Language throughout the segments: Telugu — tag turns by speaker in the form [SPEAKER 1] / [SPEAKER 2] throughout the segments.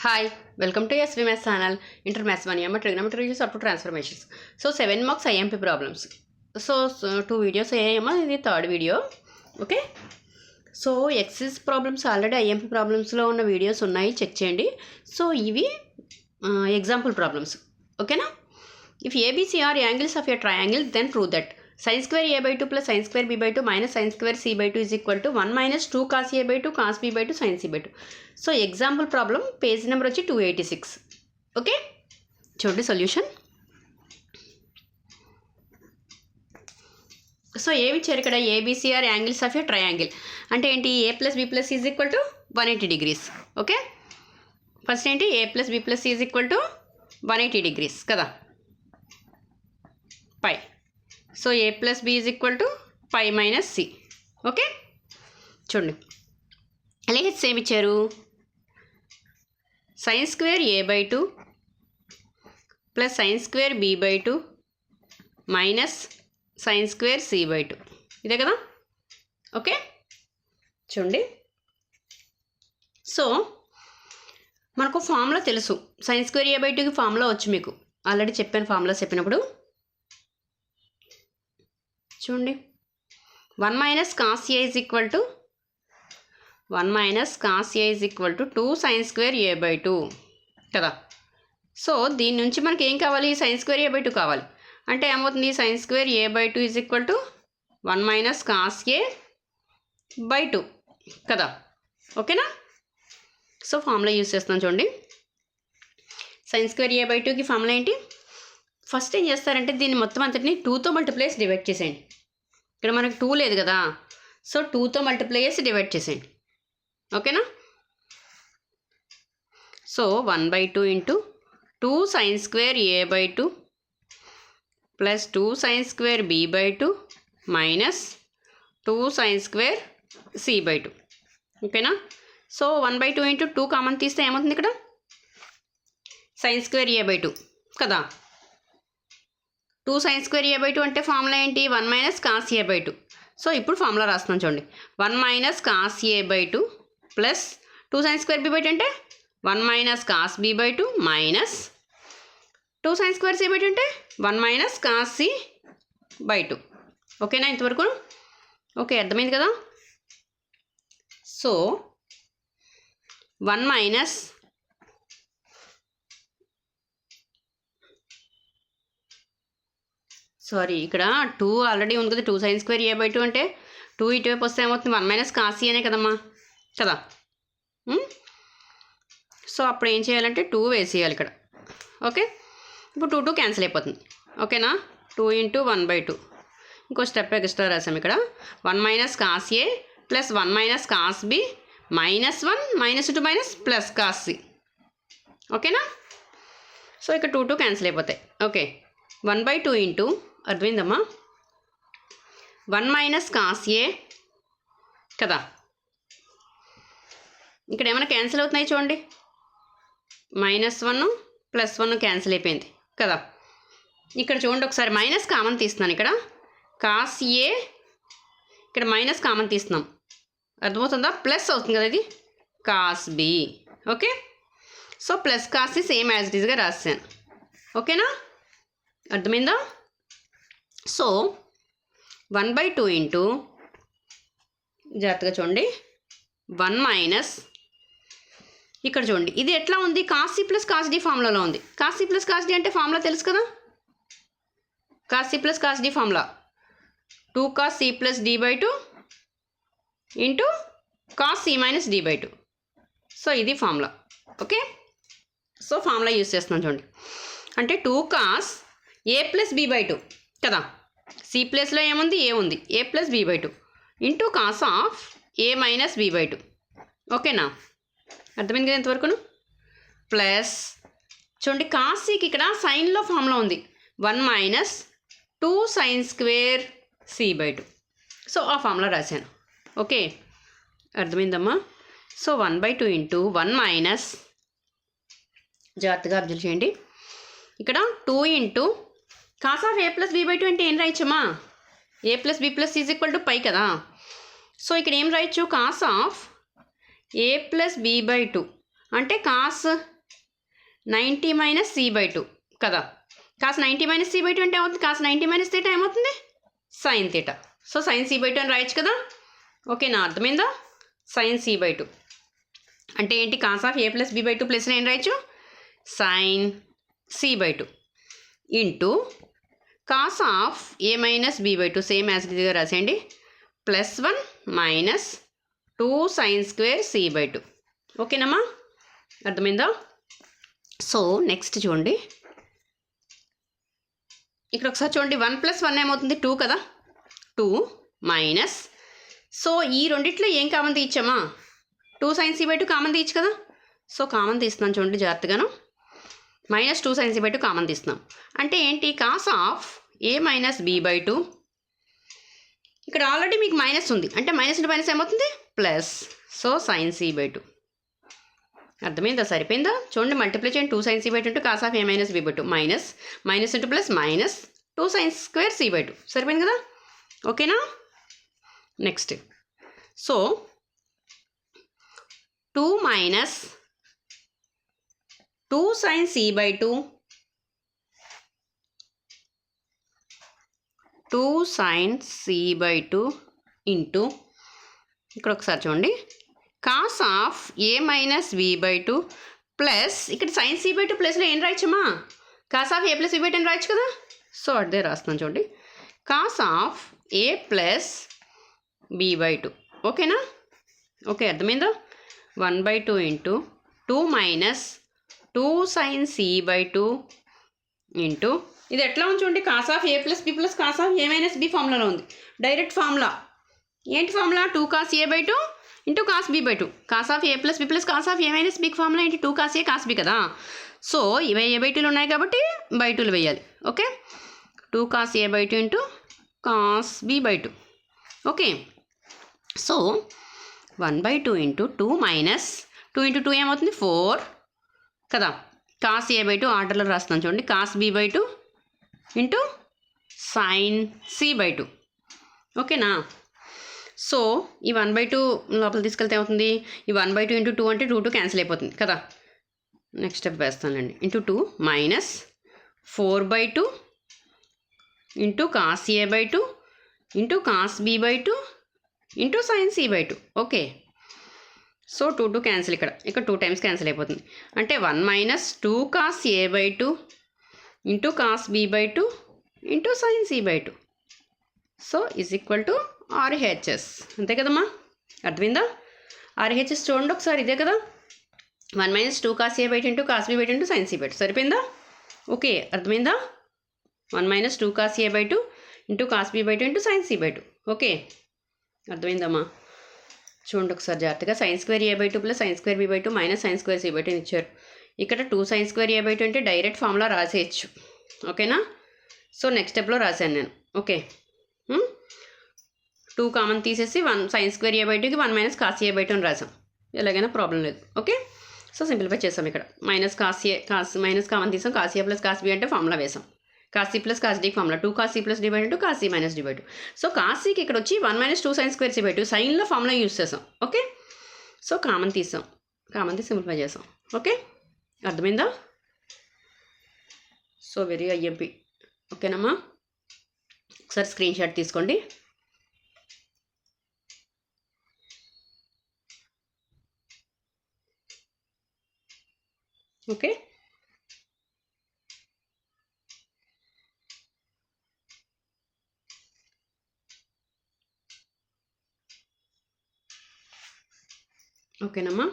[SPEAKER 1] Hi, welcome to SV Maths channel. Intermaths 1 year trigonometry is up to transformations. So 7 marks IMP problems. So 2 videos this is the third video. Okay. So exercise problems already IMP problems lo unna videos unnai check cheyandi. So ivi example problems. Okay na? If ABC are angles of a triangle, then prove that sin square a by 2 plus sin square b by 2 minus sin square c by 2 is equal to 1 minus 2 cos a by 2 cos b by 2 sin c by 2. So example problem page number వచ్చి 286. Okay, చూడండి solution. సో ఏమి ఇచ్చారు ఇక్కడ ABC are angles of a triangle అంటే ఏంటి a plus b plus is equal to 180 degrees. Okay, first ఏంటి a plus b plus is equal to 180 degrees కదా, pi. So a plus b is equal to pi minus c. Okay, చూడండి అలాగే సేమ్ ఇచ్చారు sin square a by 2 plus sin square b by 2 minus sin square c by 2 ఇదే కదా. ఓకే, చూడండి. సో మనకు ఫార్ములా తెలుసు, sin square a by 2కి ఫార్ములా వచ్చు, మీకు ఆల్రెడీ చెప్పాను ఫార్ములా చెప్పినప్పుడు. చూడండి 1 minus cos a is equal to 1 minus cos a is equal to 2 sin square a by 2 కదా. సో దీని నుంచి మనకి ఏం కావాలి, sin square a by 2 కావాలి. అంటే ఏమవుతుంది, sin square a by 2 is equal to 1 minus cos a by 2 కదా. ఓకేనా. సో ఫార్ములా యూస్ చేస్తున్నాం చూడండి. sin square a by 2కి ఫార్ములా ఏంటి, ఫస్ట్ ఏం చేస్తారంటే దీన్ని మొత్తం అంతటిని 2తో మల్టిప్లై చేసి డివైడ్ చేసేయండి. ఇక్కడ మనకు 2 లేదు కదా, సో 2తో మల్టిప్లై చేసి డివైడ్ చేసేయండి. ఓకేనా. So 1/2 into 2 sin square a by 2 plus 2 sin square b by 2 minus 2 sin square c by 2. ఓకేనా. సో 1/2 ఇంటూ 2 కామన్ తీస్తే ఏమవుతుంది, ఇక్కడ sin square a by 2 కదా. 2 sin square a by 2 అంటే ఫార్ములా ఏంటి, 1 minus cos a by 2. So ఇప్పుడు ఫార్ములా రాస్తున్నాం చూడండి, 1 minus cos a by 2 plus 2 sin square b by 2 అంటే 1 minus cos b by 2 minus 2 sin square c by 2 అంటే 1 minus cos c by 2. ఓకేనా ఇంతవరకు. ఓకే, అర్థమైంది కదా. సో 1 minus ఇక్కడ 2 ఆల్రెడీ ఉంది కదా, 2 sin square a by 2 అంటే 2 ఇటువైపు వస్తే ఏమవుతుంది, 1 minus cos c అనే కదమ్మా కదా. సో అప్పుడు ఏం చేయాలంటే 2 వేసేయాలి ఇక్కడ. ఓకే, ఇప్పుడు 2 క్యాన్సిల్ అయిపోతుంది. ఓకేనా. 2 ఇంటూ 1/2 ఇంకో స్టెప్ ఎక్స్ట్రా రాసాం ఇక్కడ, 1 minus cos a plus 1 minus cos b minus 1 minus 2 minus plus cos c. ఓకేనా. సో ఇక్కడ 2 క్యాన్సిల్ అయిపోతాయి. ఓకే, 1/2 ఇంటూ అర్థమైందమ్మా 1 minus cos a కదా. ఇక్కడ ఏమైనా క్యాన్సిల్ అవుతున్నాయి చూడండి, -1 +1 క్యాన్సిల్ అయిపోయింది కదా. ఇక్కడ చూడండి ఒకసారి మైనస్ కామన్ తీస్తున్నాను, ఇక్కడ cos a ఇక్కడ మైనస్ కామన్ తీస్తున్నాం, అర్థమవుతుందా, ప్లస్ అవుతుంది కదా ఇది cos b. Okay, so plus cos c same as it ఈస్గా రాసాను. ఓకేనా, అర్థమైందా. సో 1/2 ఇంటూ జాగ్రత్తగా చూడండి 1 మైనస్ ఇక్కడ చూడండి ఇది ఎట్లా ఉంది, cos c plus cos d ఫార్ములాలో ఉంది. cos c plus cos d అంటే ఫార్ములా తెలుసు కదా, cos c plus cos d formula 2 cos c ప్లస్ d by 2 into cos c minus d by 2. So ఇది formula. Okay, so formula use చేస్తున్నాం చూడండి, అంటే 2 cos a plus b by 2 కదా, c ప్లస్లో ఏముంది, a ఉంది, a plus b by 2 into cos of a minus b by 2. ఓకేనా, అర్థమైంది కదా ఇంతవరకును. ప్లస్ చూడండి కాస్ సికి ఇక్కడ సైన్లో ఫార్ములా ఉంది, 1 minus 2 sin square c by 2. So ఆ ఫార్ములా రాశాను. ఓకే, అర్థమైందమ్మా. సో 1/2 ఇంటూ 1 మైనస్ జాగ్రత్తగా అబ్జర్వ్ చేయండి, ఇక్కడ 2 into cos of a plus b by 2 అంటే ఏం రాయచ్చమ్మా, a plus b plus is equal to pi కదా. సో ఇక్కడ ఏం రాయచ్చు, cos of a plus b by 2 అంటే కాస్ 90 మైనస్ c/2 కదా. కాస్ 90 మైనస్ c/2 అంటే ఏమవుతుంది? కాస్ 90 మైనస్ తీటా ఏమవుతుంది? Sine theta. So sine c/2 అని రాయొచ్చు కదా. ఓకేనా, అర్థమైందా? సైన్ c/2 అంటే ఏంటి? Cos of a plus b/2 plus ఏం రాయొచ్చు? Sine c/2 into cos of a minus b/2 same as ఇట్గా రాసేయండి. +1 మైనస్ 2 సైన్ స్క్వేర్ c/2. ఓకేనమ్మా, అర్థమైందా? సో నెక్స్ట్ చూడండి, ఇక్కడ ఒకసారి చూడండి. 1 + 1 ఏమవుతుంది? 2 కదా. 2 మైనస్, సో ఈ రెండిట్లో ఏం కామన్ తీయచ్చమ్మా? 2 సైన్ c/2 కామన్ తీయచ్చు కదా. సో కామన్ తీస్తున్నాను చూడండి జాగ్రత్తగాను. -2 సైన్ c/2 కామన్ తీస్తున్నాం అంటే ఏంటి? Cos of a minus b/2. ఇక్కడ ఆల్రెడీ మీకు మైనస్ ఉంది అంటే మైనస్ ఇంటూ మైనస్ ఏమవుతుంది? ప్లస్. So sine c/2. అర్థమైందా? సరిపోయిందా? చూడండి, మల్టిప్లై చేయండి. 2 sine c/2 into cos of a minus b/2 minus minus into plus minus 2 sine square c/2. సరిపోయింది కదా. ఓకేనా, next. So 2 minus 2 sine c/2 2 sine c/2 into ఇక్కడ ఒకసారి చూడండి cos of a minus b/2 plus ఇక్కడ సైన్ c/2 ప్లస్లో ఏం రాయచ్చమ్మా? Cos of a plus b/2 అని రాయచ్చు కదా. సో అదే రాస్తున్నాను చూడండి, cos of a plus b/2. ఓకేనా, ఓకే అర్థమైందా? 1/2 into 2 minus 2 sine c/2 into ఇది ఎట్లా ఉంది చూడండి, cos of a plus b plus cos of a minus b ఫార్ములాలో ఉంది. డైరెక్ట్ ఫార్ములా ఏంటి? Formula 2 cos a/2 into cos b/2. Cos of a plus b plus cos of a minus b formula ఏంటి? 2 cos a కాస్ b కదా. సో ఇవి a/2లు ఉన్నాయి కాబట్టి బై2లు వేయాలి. Okay, 2 cos a/2 into cos b/2. Okay, so 1/2 into 2 minus 2 into 2 ఏమవుతుంది? 4 కదా. కాస్ a/2 ఆర్డర్లో రాస్తున్నాను చూడండి, cos b/2 into sine c/2. ఓకేనా, సో ఈ 1/2 లోపల తీసుకెళ్తే ఏమవుతుంది? ఈ 1/2 ఇంటూ 2 అంటే 2 క్యాన్సిల్ అయిపోతుంది కదా. నెక్స్ట్ స్టెప్ వేస్తానండి. Into 2 minus 4/2 into cos a/2 into cos b/2 into sine c/2. Okay, so 2 cancel, ఇక్కడ 2 టైమ్స్ క్యాన్సిల్ అయిపోతుంది. అంటే 1 minus 2 cos a/2 into cos b/2 into sine c/2. So is equal to RHS. అంతే కదమ్మా, అర్థమైందా? RHS చూడండి ఒకసారి, ఇదే కదా. 1 minus 2 cos a/2 into cos b/2 into sine c/2. సరిపోయిందా? ఓకే, అర్థమైందా? 1 minus 2 cos a/2 into cos b/2 into sine c/2. Okay, అర్థమైందమ్మా? చూడండి ఒకసారి జాగ్రత్తగా. Sine square a/2 plus sine square b/2 minus sign square c/2 ఇచ్చారు. ఇక్కడ 2 సైన్ స్క్వేర్ a/2 అంటే డైరెక్ట్ ఫార్ములా రాసేయచ్చు. ఓకేనా, సో నెక్స్ట్ స్టెప్లో రాశాను నేను. ఓకే, 2 కామన్ తీసేసి 1 సైన్ స్క్వేర్ a/2కి 1 మైనస్ కాస్ a/2 అని రాసాం. ఎలాగైనా ప్రాబ్లం లేదు. ఓకే, సో సింప్లిఫై చేసాం. ఇక్కడ మైనస్ మైనస్ కామన్ తీసాం. Cos a plus cos b అంటే ఫార్ములా వేసాం. Cos c plus cos d formula 2 cos c plus d/2 cos c minus d/2. So cos cకి ఇక్కడ వచ్చి 1 మైనస్ 2 సైన్ స్క్వేర్ c/2 సైన్లో ఫార్ములా యూస్ చేసాం. ఓకే, సో కామన్ తీసాం, కామన్ తీసి సింప్లిఫై చేసాం. ఓకే, అర్థమైందా? So very IMP. ఓకేనమ్మా, ఒకసారి స్క్రీన్ షాట్ తీసుకోండి. ఓకే, ఓకేనమ్మా.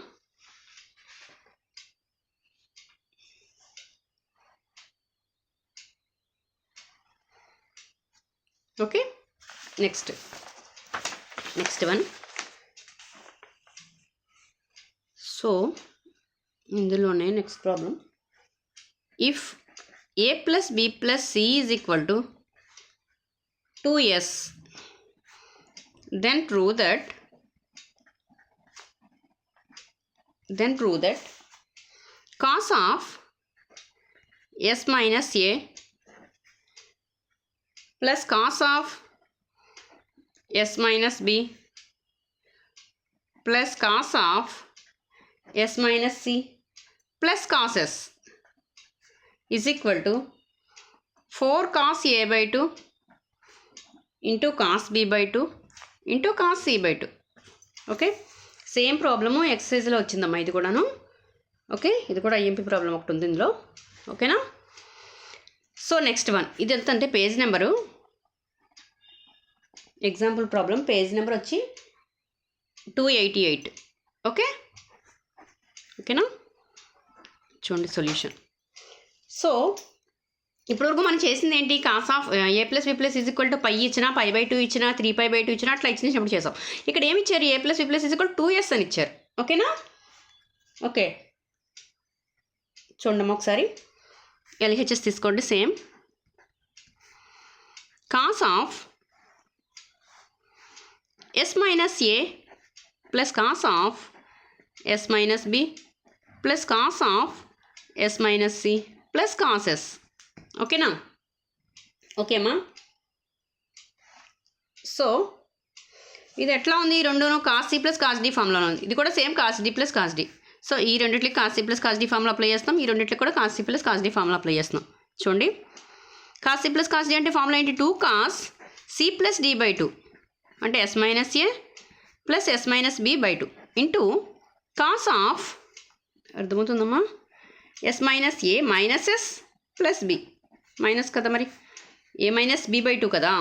[SPEAKER 1] Okay, next one. సో ఇందులోనే next problem, if a plus b plus c is equal to 2s, then prove that cos of s minus a plus cos of s minus b plus cos of s minus c plus cos s is equal to 4 cos a/2 into cos b/2 into cos c/2. Okay, same problem ఎక్సర్సైజ్లో వచ్చిందమ్మా ఇది కూడాను. ఓకే, ఇది కూడా ఐఎంపీ ప్రాబ్లం ఒకటి ఉంది ఇందులో. ఓకేనా? సో నెక్స్ట్ వన్, ఇది ఎంత అంటే page number, example problem page number వచ్చి 288. ఓకే, ఓకేనా? చూడండి సొల్యూషన్. సో ఇప్పటివరకు మనం చేసింది ఏంటి? Cos of a plus b plus is equal to pi ఇచ్చినా, π/2 ఇచ్చినా, 3π/2 ఇచ్చినా, అట్లా ఇచ్చినప్పుడు చేసాం. ఇక్కడ ఏమి ఇచ్చారు? a plus b plus is equal 2s అని ఇచ్చారు. ఓకేనా? ఓకే, చూడమ్మా ఒకసారి ఎల్హెచ్ఎస్ తీసుకోండి. Same cos of s minus a plus cos of s minus b plus cos of s minus c plus cos s. ఓకేనా? ఓకేమ్మా. సో ఇది ఎట్లా ఉంది? ఈ రెండును cos C plus cos D ఫామ్లో ఉంది. ఇది కూడా same cos D plus cos D. So ఈ రెండింటికి cos C plus cos D ఫామ్లో అప్లై చేస్తాం, ఈ రెండింటికి కూడా cos C plus cos D ఫామ్లో అప్లై చేస్తున్నాం. చూడండి, cos C plus cos D అంటే ఫార్ములా ఏంటి? 2 cos c ప్లస్ d/2 అంటే s minus a plus s minus b/2 into cos of, అర్థమవుతుందమ్మా, s minus a minus s plus b, minus కదా మరి, a మైనస్ b/2 కదా.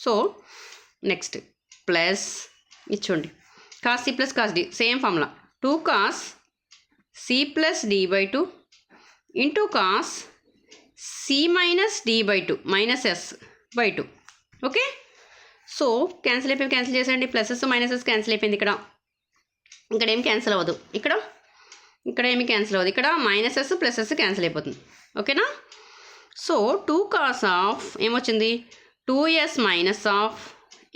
[SPEAKER 1] సో నెక్స్ట్ ప్లస్ ఇచ్చోండి cos C plus cos D, same formula 2 cos c plus d/2 into cos c minus d/2 minus s/2. Okay, so cancel అయిపోయి క్యాన్సిల్ చేసేయండి. ప్లసెస్ మైనసెస్ క్యాన్సిల్ అయిపోయింది. ఇక్కడ ఏం క్యాన్సిల్ అవ్వదు, ఇక్కడ ఏమి క్యాన్సిల్ అవ్వదు, ఇక్కడ మైనసెస్ ప్లసెస్ క్యాన్సిల్ అయిపోతుంది. ఓకేనా? సో 2 cos ఆఫ్ ఏమొచ్చింది? 2s minus of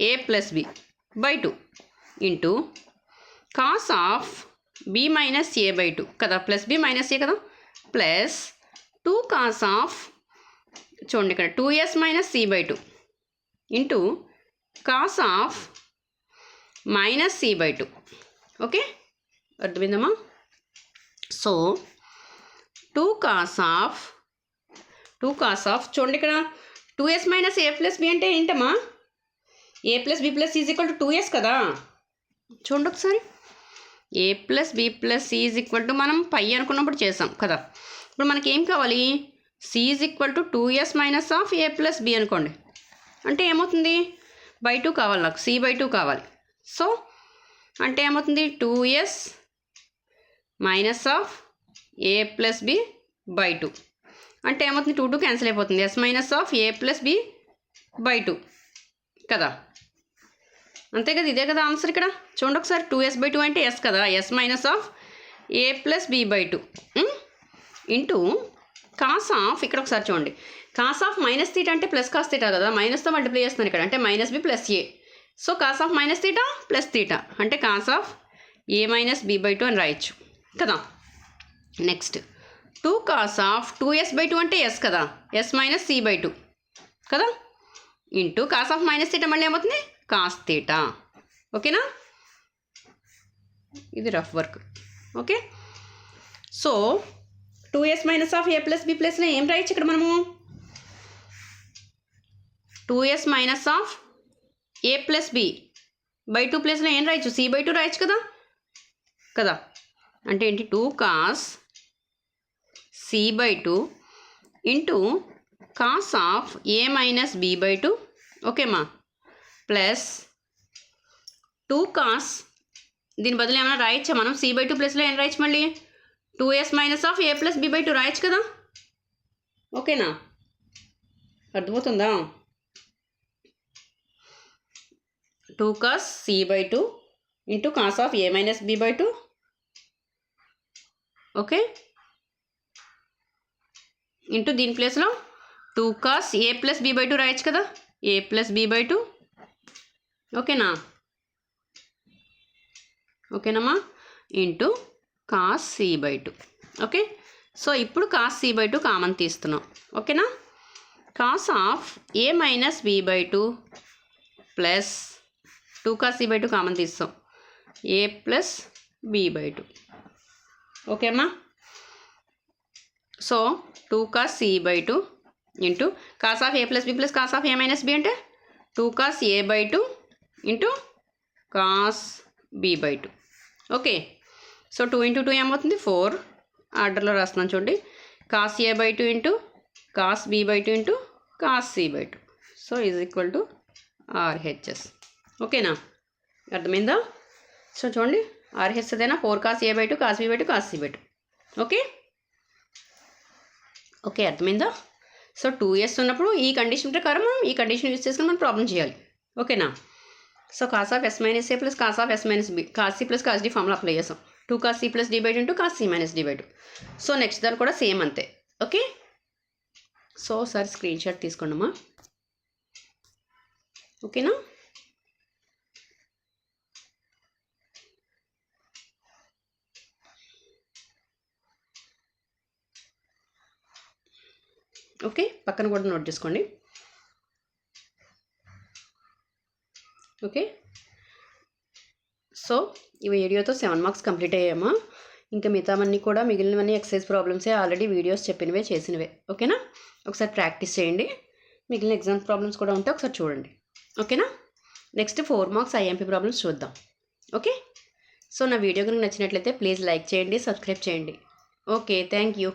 [SPEAKER 1] a plus b/2 into cos of b minus a/2 కదా, ప్లస్ b మైనస్ a కదా, ప్లస్ 2 cos ఆఫ్, చూడండి ఇక్కడ 2s minus c/2 into cos of minus c/2. Okay, అర్థమైందమ్మా? సో 2 cos ఆఫ్ చూడండి ఇక్కడ 2s minus a plus b అంటే ఏంటమ్మా? a plus b plus is equal to 2s కదా. చూడండి ఒకసారి, a plus b plus c is equal to మనం పై అనుకున్నప్పుడు చేసాం కదా. ఇప్పుడు మనకి ఏం కావాలి? c is equal to 2s minus of a plus b అనుకోండి. అంటే ఏమవుతుంది? /2 కావాలి నాకు, c/2 కావాలి. సో అంటే ఏమవుతుంది? 2s minus of a plus b/2 అంటే ఏమవుతుంది? 2 క్యాన్సిల్ అయిపోతుంది, s minus of a plus b/2 కదా. అంతే కదా, ఇదే కదా ఆన్సర్. ఇక్కడ చూడండి ఒకసారి, 2s/2 అంటే s కదా, s minus of a plus b/2 into cos of, ఇక్కడ ఒకసారి చూడండి, కాస్ ఆఫ్ మైనస్ తీటా అంటే ప్లస్ కాస్ తీటా కదా, మైనస్తో మల్టిప్లై చేస్తున్నాను ఇక్కడ, అంటే minus b plus a. So cos of minus theta plus theta అంటే cos of a minus b/2 అని రాయొచ్చు కదా. నెక్స్ట్ 2 cos ఆఫ్ 2s/2 అంటే s కదా, s మైనస్ c/2 కదా, into cos of minus theta మళ్ళీ ఏమవుతుంది? Cos theta. ఓకేనా? ఇది rough work. Okay, so 2s minus of a plus b ప్లస్లో ఏం రాయొచ్చు ఇక్కడ మనము? 2s minus of a plus b/2 ప్లస్లో ఏం రాయొచ్చు? c/2 రాయొచ్చు కదా. అంటే ఏంటి? 2 cos c/2 into cos of a minus b/2. ఓకేమ్మా, ప్లస్ 2 cos, దీని బదులు ఏమైనా రాయొచ్చా మనం? c/2 ప్లస్లో ఏం రాయొచ్చు? మళ్ళీ 2s minus of a plus b/2 రాయొచ్చు కదా. ఓకేనా, అర్థమవుతుందా? 2 cos c/2 into cos of a minus b/2. Okay, into దీని ప్లేస్లో 2 cos a ప్లస్ b/2 రాయొచ్చు కదా, a ప్లస్ b/2. ఓకేనా? ఓకేనమ్మా, into cos c/2. Okay, so ఇప్పుడు కాస్ c/2 కామన్ తీస్తున్నాం. ఓకేనా? Cos of a minus b/2 plus 2 cos c/2 common తీస్తాం, a ప్లస్ b/2. ఓకే అమ్మా, so 2 cos c by 2 into cos of A plus B plus cos of A minus B అంటే 2 cos a by 2 into cos b by 2. Okay, so 2 into 2 ఏమవుతుంది 4. ఆర్డర్లో రాస్తున్నాను చూడండి. Cos a by 2 into cos b by 2 into cos c by 2. So is equal to RHS. ఓకేనా, అర్థమైందా? సో చూడండి RHS అదేనా 4 cos a by 2 cos b by 2 cos c by 2. Okay okay, అర్థమైందా? సో 2s ఉన్నప్పుడు ఈ కండిషన్ ప్రకారం మనం ఈ కండిషన్ యూజ్ చేసుకుని మనం ప్రాబ్లం చేయాలి. ఓకేనా? So cos of S minus A plus cos of S minus B cos C plus cos D formula apply చేస్తాం. 2 cos c plus D by 2 into cos C minus D by 2. So next దాన్ని కూడా సేమ్ అంతే. ఓకే, సో ఒకసారి స్క్రీన్ షాట్ తీసుకోండమ్మా. ఓకేనా? ఓకే, పక్కన కూడా నోట్ చేసుకోండి. ఓకే, సో ఈ వీడియోతో 7 మార్క్స్ కంప్లీట్ అయ్యామా. ఇంకా మిగతావన్నీ కూడా మిగిలినవన్నీ ఎక్సర్సైజ్ ప్రాబ్లమ్సే, ఆల్రెడీ వీడియోస్ చెప్పినవే చేసినవే. ఓకేనా, ఒకసారి ప్రాక్టీస్ చేయండి. మిగిలిన ఎగ్జామ్స్ ప్రాబ్లమ్స్ కూడా ఉంటే ఒకసారి చూడండి. ఓకేనా, నెక్స్ట్ 4 మార్క్స్ ఐఎంపీ ప్రాబ్లమ్స్ చూద్దాం. ఓకే, సో నా వీడియో కనుక నచ్చినట్లయితే ప్లీజ్ లైక్ చేయండి, సబ్స్క్రైబ్ చేయండి. Okay, thank you.